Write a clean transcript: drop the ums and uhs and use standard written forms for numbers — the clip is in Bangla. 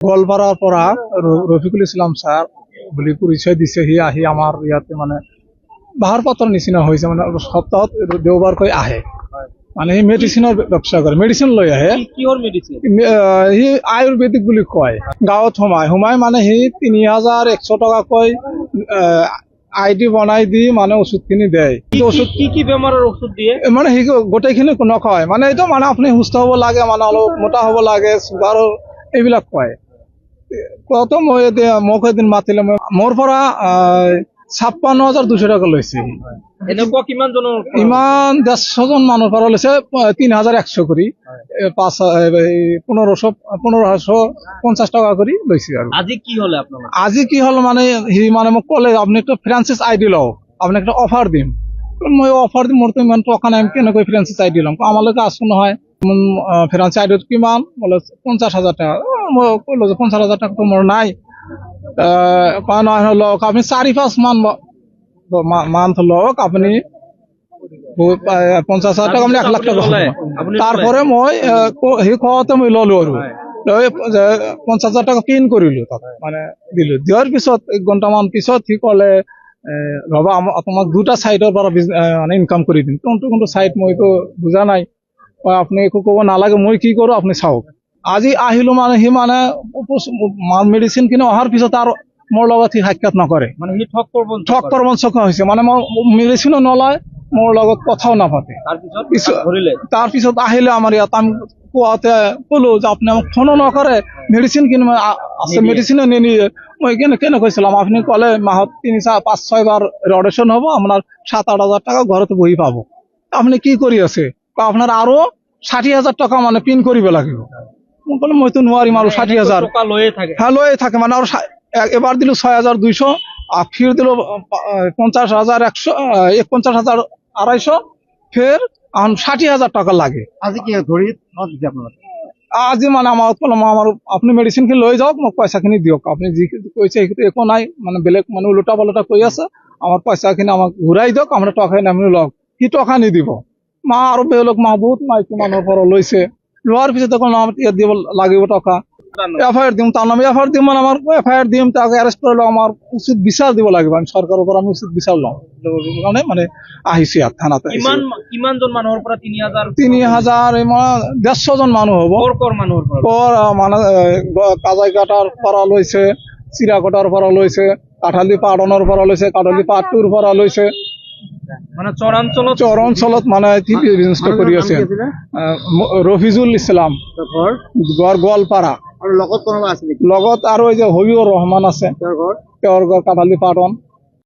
গোৱালপাৰাৰ পৰা ৰফিকুল ইছলাম ছাৰ বুলি পৰিচয় দিছে। সি আহি আমাৰ ইয়াতে মানে বাহাৰ পাতৰ নিচিনা হৈছে, মানে সপ্তাহত দেওবাৰকৈ আহে। মানে সি মেডিচিনৰ ব্যৱস্থা কৰে, মেডিচিন লৈ আহে। কিহৰ মেডিচিন? সি আয়ুৰ্বেদিক বুলি কয়। গাঁৱত সোমাই মানে সি ৩,১০০ টকাকৈ আইডি বনাই দি মানে ওষুধখিনি দেয়। কি বেমাৰৰ ওষুধ দিয়ে? মানে সি গোটেইখিনি নকয়, মানে এইটো মানে আপুনি সুস্থ হ'ব লাগে, মানে অলপ মোটা হ'ব লাগে, চুগাৰৰ এইবিলাক কয়। কত মই মোক এদিন মাতিলে, মোৰ পৰা ৫৬,২০০ টকা লৈছে। এনেকুৱা কিমান জনৰ? ইমান ১৫০জন মানুহৰ পৰা লৈছে ৩,১০০ কৰি, ১৫৫০ টকা কৰি লৈছে। আৰু আজি কি হলে আপোনাৰ? আজি কি হ'ল মানে সি মানে মোক ক'লে, আপুনি একটা ফ্ৰেঞ্চাইজ আইডি লওক, আপোনাক একটা অফাৰ দিম। মই অফাৰ দিম, মোৰতো ইমান টকা নাই, কেনেকৈ ফ্ৰেঞ্চাইজ আইডি ল'ম? আমালৈকে আছো নহয়। ফ্ৰেঞ্চাইজ আইডিত কিমান? বোলে ৫০,০০০ টাকা। মই ক'লো যে ৫০,০০০ টাকাটো মোৰ নাই। নহয় লওক, আপনি ৪-৫ মান্থ লওক, আপনি ৫০,০০০ টাকা, আপনি ১,০০,০০০ টাকা। তারপরে মই সেই খোৱাতে মই ললো আৰু ৫০,০০০ টাকা পিন কৰিলো, তাত মানে দিলো। দিয়াৰ পিছত ১ ঘণ্টামান পিছত সি ক'লে, ৰবা তোমাক 2টা সাইডৰ পৰা মানে ইনকাম কৰি দিম। কোনটো সাইড মইতো বুজা নাই। আপনি একো ক'ব নালাগে, মই কি কৰো আপনি চাওক। আজি আহিলো মানে সি মানে মেডিচিন কিনে অহাৰ পিছত আৰু মোৰ লগত সি সাক্ষাৎ নকৰে। মানে সি ঠগ প্ৰবঞ্চক হৈছে, মানে মই মেডিচিনো নলয়, মোৰ লগত কথাও নাপাতে। তাৰ পিছত আহিলে আমাৰ ইয়াত, আমি কোৱাতে ক'লো যে আপনি আমাক ফোনো নকৰে, মেডিচিন কিনে আছে, মেডিচিনো নিনিয়ে। মই কেনে কৈছিলাম, আপনি ক'লে মাহত 3-4-5-6 বাৰ ৰটেশন হ'ব, আপোনাৰ 7-8 হাজার টাকা ঘৰত বহি পাব। আপনি কি কৰি আছে? আপনার আৰু 60,000 টাকা মানে পিন কৰিব লাগিব। মই ক'লো মইতো নোৱাৰিম আৰু 60,000 টকা লৈয়ে থাকে। হ্যাঁ, লৈয়ে থাকে। মানে আৰু এবাৰ দিলো 6,200, ফির দিল 50,100, 49,250, ফের 60,000 টাকা লাগে। আজি কি ধৰি দিছে আপনার? আজি মানে আমার আপনি মেডিসিন খিনি লৈ যাওক, মোক পয়সাখিনি দিয়ক। আপনি যি কৈছে সেইটো একো নাই, মানে বেলেগ মানে উল্টা পাল্টা কৈ আছে। আমার পয়সাখিনি আমাক ঘূৰাই দিয়ক, আমরা টকা নামি লওক। কি টকা নিদিব? আৰু বেলেগ বহুত মাইকী মানুহৰ পৰা লৈছে। লোৱাৰ পিছত এখন ইয়াত দিব লাগিব টকা। এফআইআর দিম, তার নামে এফআইআর দিম, মানে আমার এফআইআর দিম, তাকে অ্যারেস্ট করলে আমার উচিত বিচার দিব লাগিব। আমি সরকারের উপর আমি উচিত বিচার লম, মানে আহিছো ইয়াত থানাতে। কিমান জন মানুহৰ পৰা 3,000? 1,500 জন মানুহ হ'ব। মানে কাজাইঘাটাৰ পৰা লৈছে, চিৰাকটাৰ পৰা লৈছে, কাঠালি পাটনৰ পৰা লৈছে, কাঠালি পাটটোৰ পৰা লৈছে। মানে চৰাঞ্চলত মানে বিজনেস কৰি আছে। ৰফিজুল ইছলাম, গোৱালপাৰা। আৰু লগত কোনোবা আছে নেকি? লগত আৰু এই যে হবিউৰ ৰহমান আছে, তেওঁৰ ঘৰ কাঠালি পাটন।